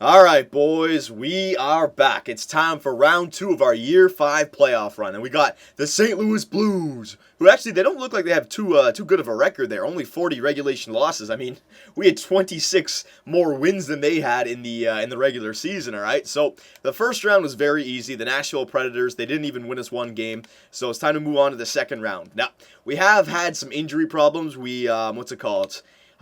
Alright, boys, we are back. It's time for round 2 of our Year 5 playoff run. And we got the St. Louis Blues, who actually, they don't look like they have too good of a record there. Only 40 regulation losses. I mean, we had 26 more wins than they had in the regular season, alright? So, the first round was very easy. The Nashville Predators, they didn't even win us one game. So, it's time to move on to the second round. Now, we have had some injury problems.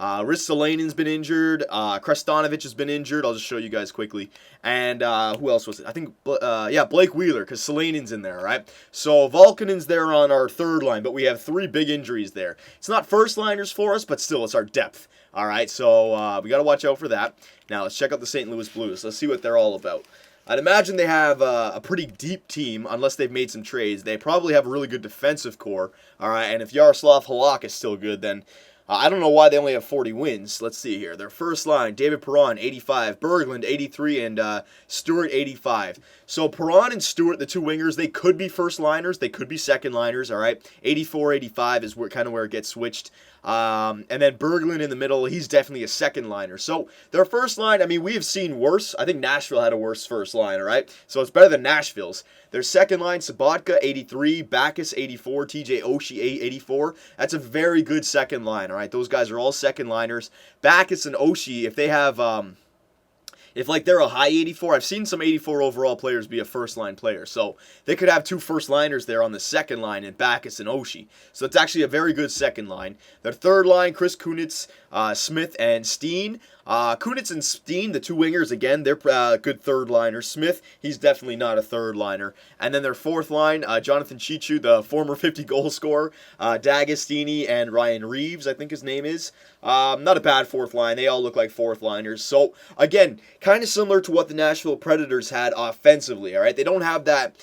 Ristolainen's been injured. Krestanovich has been injured. I'll just show you guys quickly. And who else was it? I think, Blake Wheeler, because Solainen's in there, right? So Volkanen's there on our third line, but we have 3 big injuries there. It's not first liners for us, but still, it's our depth. All right, so we got to watch out for that. Now, let's check out the St. Louis Blues. Let's see what they're all about. I'd imagine they have a pretty deep team, unless they've made some trades. They probably have a really good defensive core. All right, and if Yaroslav Halak is still good, then I don't know why they only have 40 wins. Let's see here. Their first line, David Perron, 85. Berglund, 83. And Stewart, 85. So Perron and Stewart, the two wingers, they could be first liners. They could be second liners, all right? 84, 85 is kind of where it gets switched. And then Berglund in the middle, he's definitely a second liner. So their first line, I mean, we have seen worse. I think Nashville had a worse first line, all right? So it's better than Nashville's. Their second line, Sabatka, 83, Backus, 84, TJ Oshie, 84. That's a very good second line, all right? Those guys are all second liners. Backus and Oshie, if they have, if they're a high 84, I've seen some 84 overall players be a first line player. So they could have 2 first liners there on the second line in Backus and Oshie. So it's actually a very good second line. Their third line, Chris Kunitz, Smith, and Steen. Kunitz and Steen, the two wingers, again, they're good third liners. Smith, he's definitely not a third liner. And then their fourth line, Jonathan Chichu, the former 50 goal scorer, D'Agostini, and Ryan Reeves, I think his name is. Not a bad fourth line. They all look like fourth liners. So, again, kind of similar to what the Nashville Predators had offensively, all right? They don't have that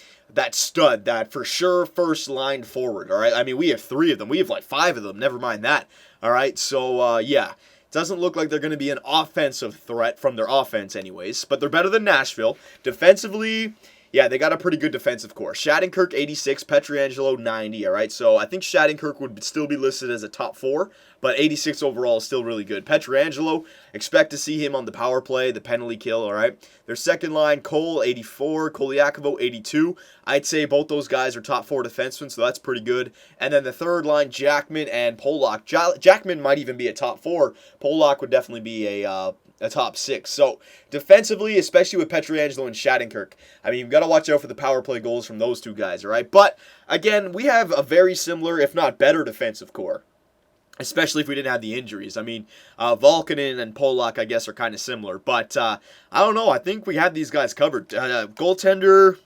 stud, that for sure first line forward, all right? I mean, we have 3 of them. We have 5 of them, never mind that, all right? So, yeah. Doesn't look like they're going to be an offensive threat from their offense anyways, but they're better than Nashville. Defensively, yeah, they got a pretty good defensive core. Shattenkirk, 86, Pietrangelo, 90, all right? So I think Shattenkirk would still be listed as a top 4, but 86 overall is still really good. Pietrangelo, expect to see him on the power play, the penalty kill, all right? Their second line, Cole, 84, Koliakovo, 82. I'd say both those guys are top 4 defensemen, so that's pretty good. And then the third line, Jackman and Polak. Jackman might even be a top 4. Polak would definitely be a top 6. So defensively, especially with Pietrangelo and Shattenkirk, I mean, you've got to watch out for the power play goals from those two guys, all right? But again, we have a very similar, if not better, defensive core. Especially if we didn't have the injuries. I mean, Volkanen and Polak, I guess, are kind of similar. But I don't know. I think we have these guys covered. Goaltender,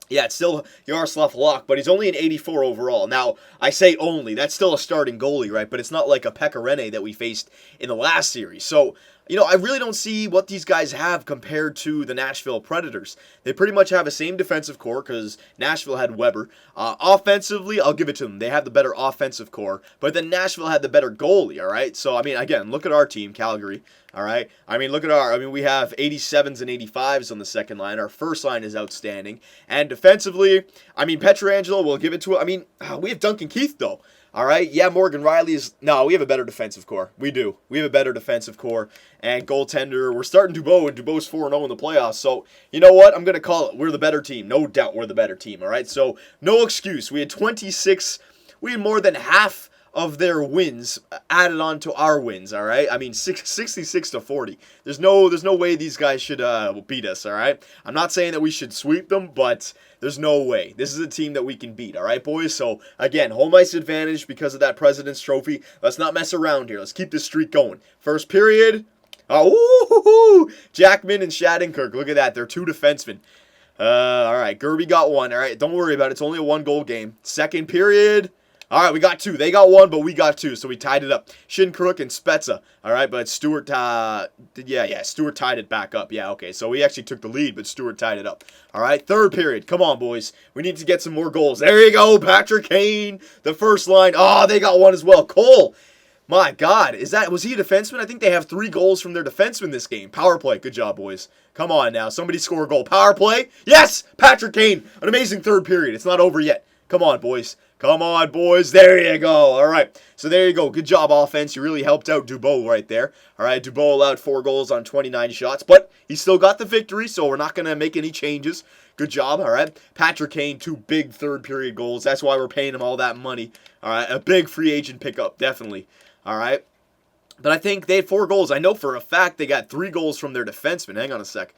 yeah, it's still Yaroslav Halak, but he's only an 84 overall. Now, I say only. That's still a starting goalie, right? But it's not like a Pekarene that we faced in the last series. So, you know, I really don't see what these guys have compared to the Nashville Predators. They pretty much have the same defensive core because Nashville had Weber. Offensively, I'll give it to them. They have the better offensive core, but then Nashville had the better goalie, all right? So, I mean, again, look at our team, Calgary, all right? I mean, we have 87s and 85s on the second line. Our first line is outstanding. And defensively, I mean, Pietrangelo, we'll give it to him. I mean, we have Duncan Keith, though. All right, yeah, Morgan Riley is... No, we have a better defensive core. We do. We have a better defensive core. And goaltender, we're starting Dubois, and Dubois 4-0 in the playoffs. So, you know what? I'm going to call it. We're the better team. No doubt we're the better team, all right? So, no excuse. We had 26... We had more than half of their wins added on to our wins, all right? I mean, 66 to 40. There's no way these guys should beat us, all right? I'm not saying that we should sweep them, but there's no way. This is a team that we can beat, all right, boys? So, again, home ice advantage because of that President's Trophy. Let's not mess around here. Let's keep this streak going. First period. Oh, Jackman and Shattenkirk. Look at that. They're 2 defensemen. All right, Gerby got 1, all right? Don't worry about it. It's only a 1-goal game. Second period. All right, we got 2. They got 1, but we got 2, so we tied it up. Shinkruk and Spezza. All right, but Stewart, Stewart tied it back up. Yeah, okay, so we actually took the lead, but Stewart tied it up. All right, third period. Come on, boys. We need to get some more goals. There you go, Patrick Kane, the first line. Oh, they got 1 as well. Cole. My God, was he a defenseman? I think they have 3 goals from their defenseman this game. Power play. Good job, boys. Come on now. Somebody score a goal. Power play. Yes, Patrick Kane. An amazing third period. It's not over yet. Come on, boys. Come on, boys. There you go. All right. So there you go. Good job, offense. You really helped out Dubois right there. All right. Dubois allowed 4 goals on 29 shots, but he still got the victory, so we're not going to make any changes. Good job. All right. Patrick Kane, 2 big third-period goals. That's why we're paying him all that money. All right. A big free agent pickup, definitely. All right. But I think they had 4 goals. I know for a fact they got 3 goals from their defenseman. Hang on a sec.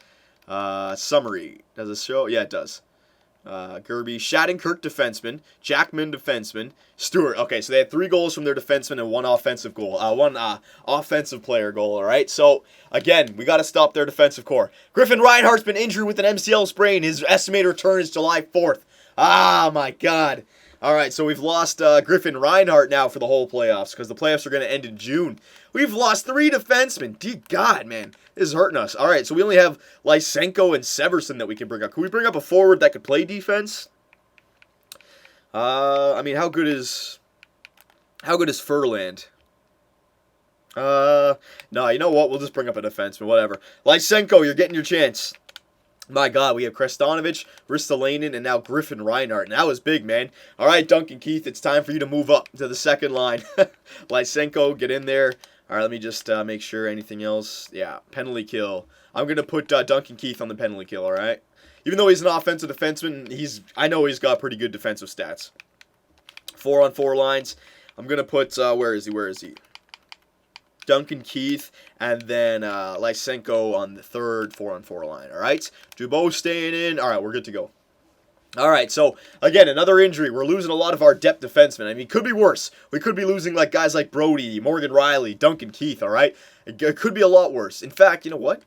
Summary. Does it show? Yeah, it does. Gerby, Shattenkirk defenseman, Jackman defenseman, Stewart. Okay, so they had 3 goals from their defenseman and 1 offensive goal. One offensive player goal, all right? So, again, we got to stop their defensive core. Griffin Reinhart's been injured with an MCL sprain. His estimated return is July 4th. Ah, my God. All right, so we've lost Griffin Reinhart now for the whole playoffs because the playoffs are going to end in June. We've lost 3 defensemen. Dear God, man. This is hurting us. All right, so we only have Lysenko and Severson that we can bring up. Can we bring up a forward that could play defense? I mean, how good is Furland? No, you know what? We'll just bring up a defenseman, whatever. Lysenko, you're getting your chance. My God, we have Krestanovich, Ristolainen, and now Griffin Reinhart. And that was big, man. All right, Duncan Keith, it's time for you to move up to the second line. Lysenko, get in there. All right, let me just make sure. Anything else? Yeah, penalty kill. I'm going to put Duncan Keith on the penalty kill, all right? Even though he's an offensive defenseman, I know he's got pretty good defensive stats. 4-on-4 lines. I'm going to put, where is he? Duncan Keith, and then Lysenko on the third 4-on-4 line, all right? Dubois staying in. All right, we're good to go. All right, so, again, another injury. We're losing a lot of our depth defensemen. I mean, it could be worse. We could be losing like guys like Brody, Morgan Riley, Duncan Keith, all right? It could be a lot worse. In fact, you know what?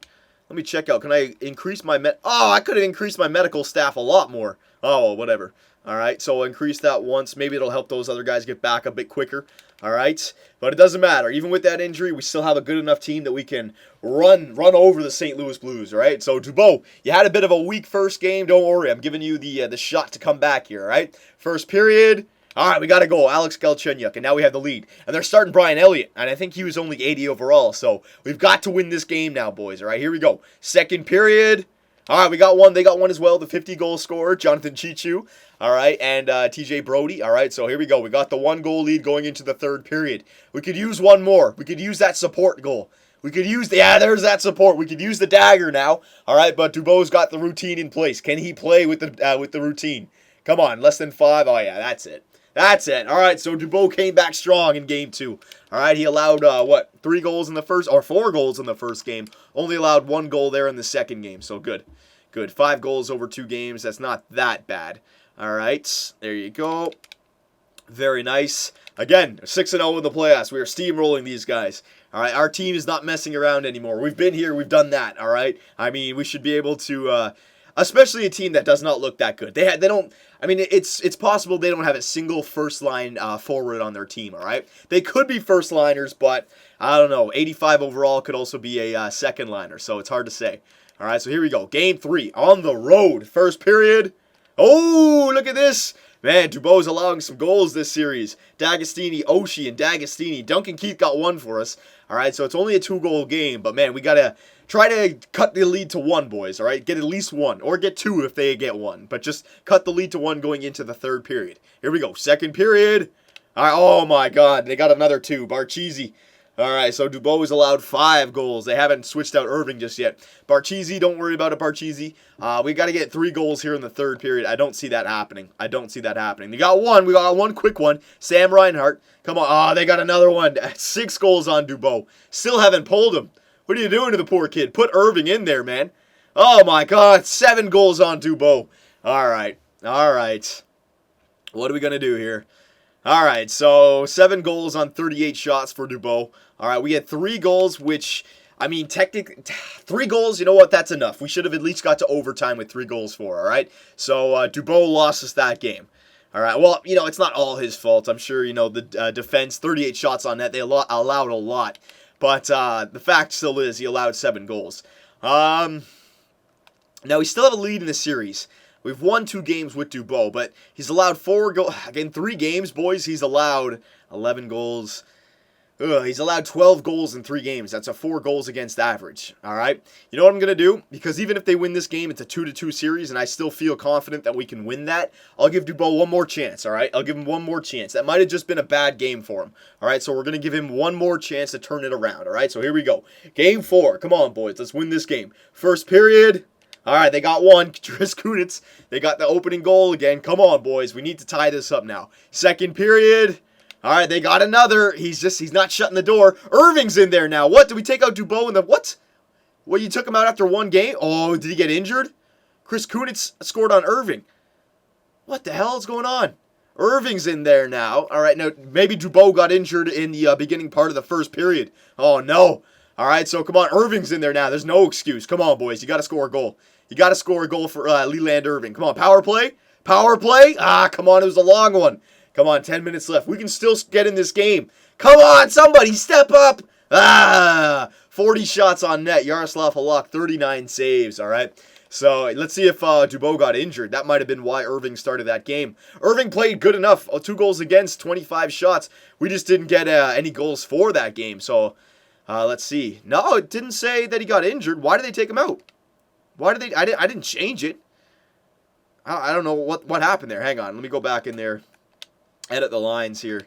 Let me check out. Can I increase my I could have increased my medical staff a lot more. Oh, whatever. All right, so I'll increase that once. Maybe it'll help those other guys get back a bit quicker. All right, but it doesn't matter. Even with that injury, we still have a good enough team that we can run over the St. Louis Blues. All right, so Dubois, you had a bit of a weak first game. Don't worry, I'm giving you the shot to come back here. All right, first period. All right, we got to go. Alex Galchenyuk, and now we have the lead. And they're starting Brian Elliott, and I think he was only 80 overall. So we've got to win this game now, boys. All right, here we go. Second period. All right, we got one. They got one as well. The 50-goal scorer, Jonathan Chichu. All right, and TJ Brody. All right, so here we go. We got the 1-goal lead going into the third period. We could use one more. We could use that support goal. We could use there's that support. We could use the dagger now. All right, but Dubois got the routine in place. Can he play with the routine? Come on, less than 5. Oh yeah, that's it. That's it. All right, so Dubois came back strong in game 2. All right, he allowed, 3 goals in the first, or 4 goals in the first game. Only allowed 1 goal there in the second game, so good. Good. 5 goals over 2 games. That's not that bad. All right, there you go. Very nice. Again, 6-0 in the playoffs. We are steamrolling these guys. All right, our team is not messing around anymore. We've been here. We've done that, all right? I mean, we should be able to, especially a team that does not look that good. They don't. I mean, it's possible they don't have a single first-line forward on their team, all right? They could be first-liners, but I don't know. 85 overall could also be a second-liner, so it's hard to say. All right, so here we go. Game 3 on the road. First period. Oh, look at this. Man, Dubois allowing some goals this series. D'Agostini, Oshie, and D'Agostini. Duncan Keith got 1 for us. All right, so it's only a 2-goal game, but, man, we got to try to cut the lead to 1, boys, all right? Get at least 1, or get 2 if they get 1, but just cut the lead to 1 going into the third period. Here we go, second period. All right, oh, my God, they got another 2. Barchisi. All right, so Dubois was allowed 5 goals. They haven't switched out Irving just yet. Barchisi, don't worry about it, Barchisi. We got to get 3 goals here in the third period. I don't see that happening. They got 1. We got 1 quick one. Sam Reinhart. Come on. Oh, they got another one. 6 goals on Dubois. Still haven't pulled him. What are you doing to the poor kid? Put Irving in there, man. Oh, my God. 7 goals on Dubois. All right. What are we going to do here? All right, so 7 goals on 38 shots for Dubois. All right, we had 3 goals, which, I mean, technically, 3 goals, you know what, that's enough. We should have at least got to overtime with 3 goals for, all right? So Dubois lost us that game. All right, well, you know, it's not all his fault. I'm sure, you know, the defense, 38 shots on net, they allowed a lot. But the fact still is he allowed 7 goals. Now, we still have a lead in the series. We've won 2 games with Dubois, but he's allowed 4 goals. Again, 3 games, boys, he's allowed 11 goals. He's allowed 12 goals in 3 games. That's a 4 goals against average. All right. You know what I'm going to do? Because even if they win this game, it's a 2-2 series, and I still feel confident that we can win that. I'll give Dubois one more chance. All right. I'll give him one more chance. That might have just been a bad game for him. All right. So we're going to give him one more chance to turn it around. All right. So here we go. Game 4. Come on, boys. Let's win this game. First period. All right, they got one. Chris Kunitz. They got the opening goal again. Come on, boys. We need to tie this up now. Second period. All right, they got another. He's not shutting the door. Irving's in there now. What? Did we take out Dubois in the what? Well, you took him out after one game? Oh, did he get injured? Chris Kunitz scored on Irving. What the hell is going on? Irving's in there now. All right, now maybe Dubois got injured in the beginning part of the first period. Oh, no. All right, so come on. Irving's in there now. There's no excuse. Come on, boys. You got to score a goal. You got to score a goal for Leland Irving. Come on, power play. Power play. Ah, come on. It was a long one. Come on, 10 minutes left. We can still get in this game. Come on, somebody step up. 40 shots on net. Yaroslav Halak, 39 saves, all right? So let's see if Dubois got injured. That might have been why Irving started that game. Irving played good enough. 2 goals against, 25 shots. We just didn't get any goals for that game. So let's see. No, it didn't say that he got injured. Why did they take him out? Why did they? I didn't change it. I don't know what happened there. Hang on. Let me go back in there. Edit the lines here.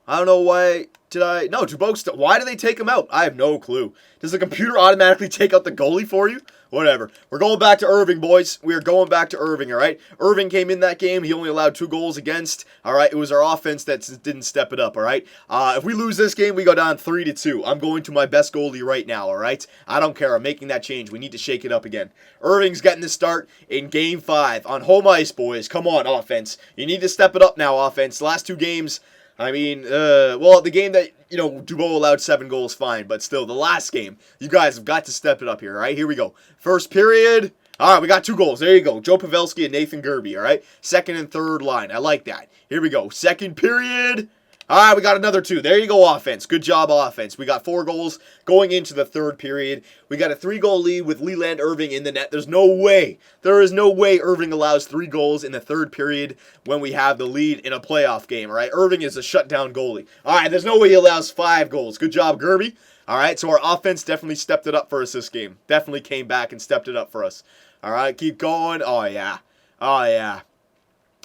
I don't know why did I... No, Dubois... Why did they take him out? I have no clue. Does the computer automatically take out the goalie for you? Whatever. We're going back to Irving, boys. We are going back to Irving, all right? Irving came in that game. He only allowed 2 goals against. All right? It was our offense that didn't step it up, all right? If we lose this game, we go down 3-2. I'm going to my best goalie right now, all right? I don't care. I'm making that change. We need to shake it up again. Irving's getting the start in Game 5 on home ice, boys. Come on, offense. You need to step it up now, offense. The last 2 games... I mean, well, the game that, you know, Dubois allowed 7 goals, fine. But still, the last game, you guys have got to step it up here, all right? Here we go. First period. All right, we got 2 goals. There you go. Joe Pavelski and Nathan Gerby, all right? Second and third line. I like that. Here we go. Second period. All right, we got another 2. There you go, offense. Good job, offense. We got 4 goals going into the third period. We got a 3-goal lead with Leland Irving in the net. There's no way. There is no way Irving allows 3 goals in the third period when we have the lead in a playoff game, all right? Irving is a shutdown goalie. All right, there's no way he allows 5 goals. Good job, Gerby. All right, so our offense definitely stepped it up for us this game. Definitely came back and stepped it up for us. All right, keep going. Oh, yeah. Oh, yeah.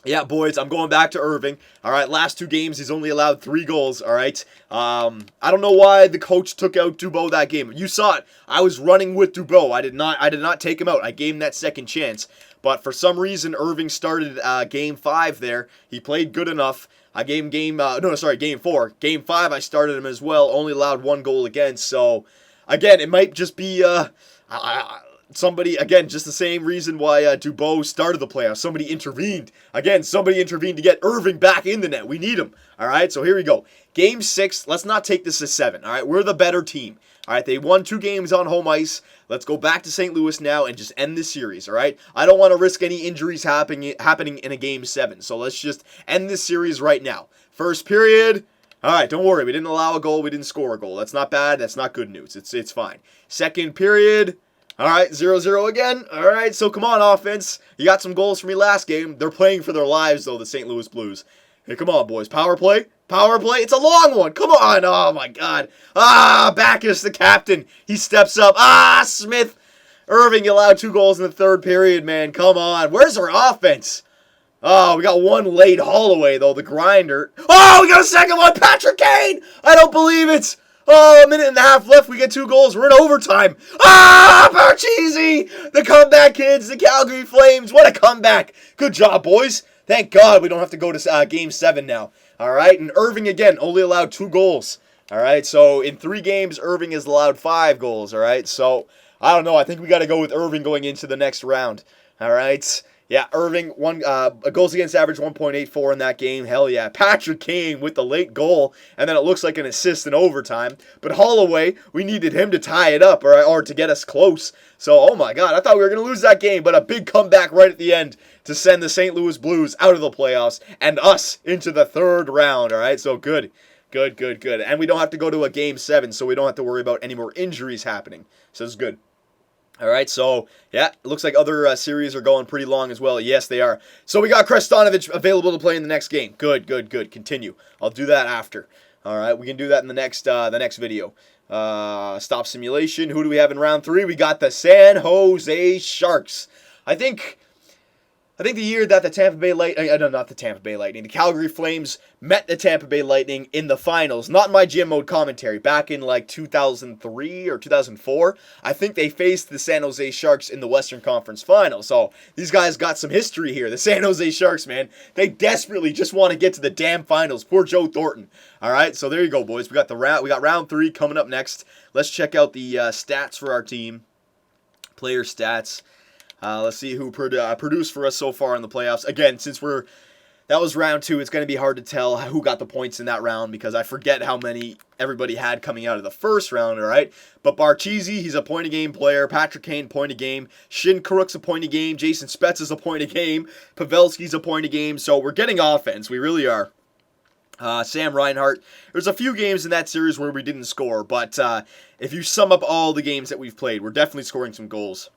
Yeah, boys, I'm going back to Irving. All right, last 2 games, he's only allowed 3 goals, all right? I don't know why the coach took out Dubois that game. You saw it. I was running with Dubois. I did not take him out. I gave him that second chance. But for some reason, Irving started Game 5 there. He played good enough. I gave him Game 4. Game 5, I started him as well. Only allowed 1 goal against. So, again, it might just be... somebody, again, just the same reason why Dubois started the playoffs. Somebody intervened. Again, somebody intervened to get Irving back in the net. We need him. All right, so here we go. Game 6, let's not take this as 7. All right, we're the better team. All right, they won 2 games on home ice. Let's go back to St. Louis now and just end this series, all right? I don't want to risk any injuries happening in a Game 7, so let's just end this series right now. First period... All right, don't worry. We didn't allow a goal. We didn't score a goal. That's not bad. That's not good news. It's fine. Second period... All right, 0-0 again. All right, so come on, offense. You got some goals for me last game. They're playing for their lives, though, the St. Louis Blues. Hey, come on, boys. Power play. Power play. It's a long one. Come on. Oh, my God. Backus, the captain. He steps up. Smith. Irving, you allowed 2 goals in the third period, man. Come on. Where's our offense? Oh, we got 1 late Holloway, though, the grinder. Oh, we got a second one. Patrick Kane. I don't believe it. Oh, a minute and a half left. We get 2 goals. We're in overtime. Parcheesi! The comeback kids, the Calgary Flames. What a comeback. Good job, boys. Thank God we don't have to go to Game 7 now. All right, and Irving, again, only allowed 2 goals. All right, so in 3 games, Irving has allowed 5 goals. All right, so I don't know. I think we got to go with Irving going into the next round. All right. Yeah, Irving, goals against average 1.84 in that game. Hell yeah. Patrick Kane with the late goal, and then it looks like an assist in overtime. But Holloway, we needed him to tie it up or to get us close. So, oh my God, I thought we were going to lose that game, but a big comeback right at the end to send the St. Louis Blues out of the playoffs and us into the third round, all right? So, good. Good. And we don't have to go to a Game 7, so we don't have to worry about any more injuries happening. So, it's good. All right, so, yeah, it looks like other series are going pretty long as well. Yes, they are. So we got Krestanovich available to play in the next game. Good. Continue. I'll do that after. All right, we can do that in the next video. Stop simulation. Who do we have in round 3? We got the San Jose Sharks. I think the year that the Tampa Bay Lightning, no, not the Tampa Bay Lightning, the Calgary Flames met the Tampa Bay Lightning in the finals, not in my GM mode commentary, back in like 2003 or 2004, I think they faced the San Jose Sharks in the Western Conference Finals. So these guys got some history here. The San Jose Sharks, man, they desperately just want to get to the damn finals. Poor Joe Thornton. All right, so there you go, boys. We got round 3 coming up next. Let's check out the stats for our team, player stats. Let's see who produced for us so far in the playoffs. Again, since that was round 2, it's going to be hard to tell who got the points in that round because I forget how many everybody had coming out of the first round, all right? But Barchese, he's a point-a-game player. Patrick Kane, point-a-game. Shin Karuk's a point-a-game. Jason Spetz is a point-a-game. Pavelski's a point-a-game. So we're getting offense. We really are. Sam Reinhart. There's a few games in that series where we didn't score, but if you sum up all the games that we've played, we're definitely scoring some goals.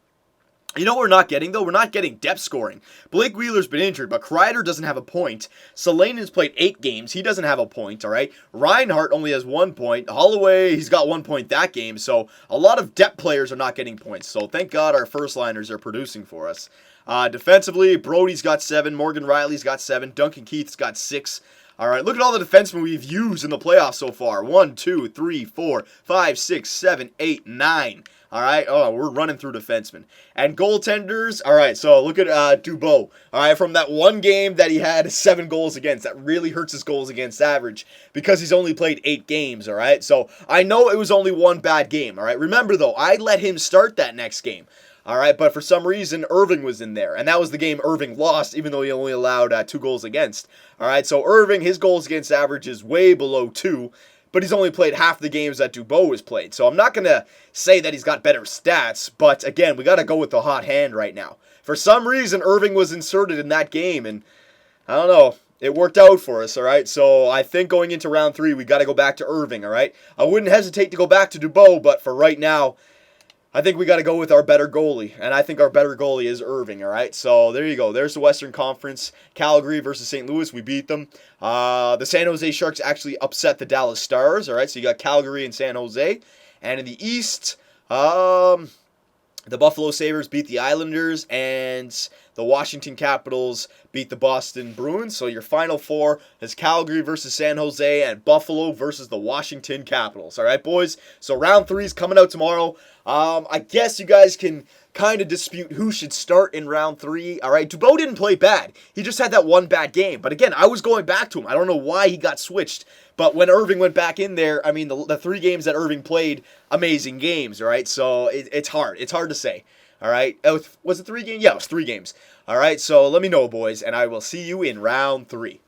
You know what we're not getting, though? We're not getting depth scoring. Blake Wheeler's been injured, but Kreider doesn't have a point. Selenin's played 8 games. He doesn't have a point, all right? Reinhart only has 1 point. Holloway, he's got 1 point that game. So a lot of depth players are not getting points. So thank God our first liners are producing for us. Defensively, Brody's got 7. Morgan Riley's got 7. Duncan Keith's got 6. All right, look at all the defensemen we've used in the playoffs so far. 1, 2, 3, 4, 5, 6, 7, 8, 9. All right, we're running through defensemen. And goaltenders, all right, so look at Dubois. All right, from that one game that he had 7 goals against, that really hurts his goals against average because he's only played 8 games, all right? So I know it was only 1 bad game, all right? Remember, though, I let him start that next game. All right, but for some reason, Irving was in there, and that was the game Irving lost, even though he only allowed 2 goals against. All right, so Irving, his goals against average is way below 2, but he's only played half the games that Dubois has played. So I'm not going to say that he's got better stats, but again, we got to go with the hot hand right now. For some reason, Irving was inserted in that game, and I don't know. It worked out for us, all right? So I think going into round 3, we got to go back to Irving, all right? I wouldn't hesitate to go back to Dubois, but for right now, I think we got to go with our better goalie, and I think our better goalie is Irving, all right? So there you go. There's the Western Conference. Calgary versus St. Louis. We beat them. The San Jose Sharks actually upset the Dallas Stars, all right? So you got Calgary and San Jose. And in the East, the Buffalo Sabres beat the Islanders, and the Washington Capitals beat the Boston Bruins. So your final 4 is Calgary versus San Jose and Buffalo versus the Washington Capitals. All right, boys? So round 3 is coming out tomorrow. I guess you guys can kind of dispute who should start in round 3. All right, Dubois didn't play bad. He just had that 1 bad game. But again, I was going back to him. I don't know why he got switched. But when Irving went back in there, I mean, the 3 games that Irving played, amazing games, all right? So it's hard. It's hard to say, all right? Was it 3 games? Yeah, it was 3 games. All right, so let me know, boys, and I will see you in round 3.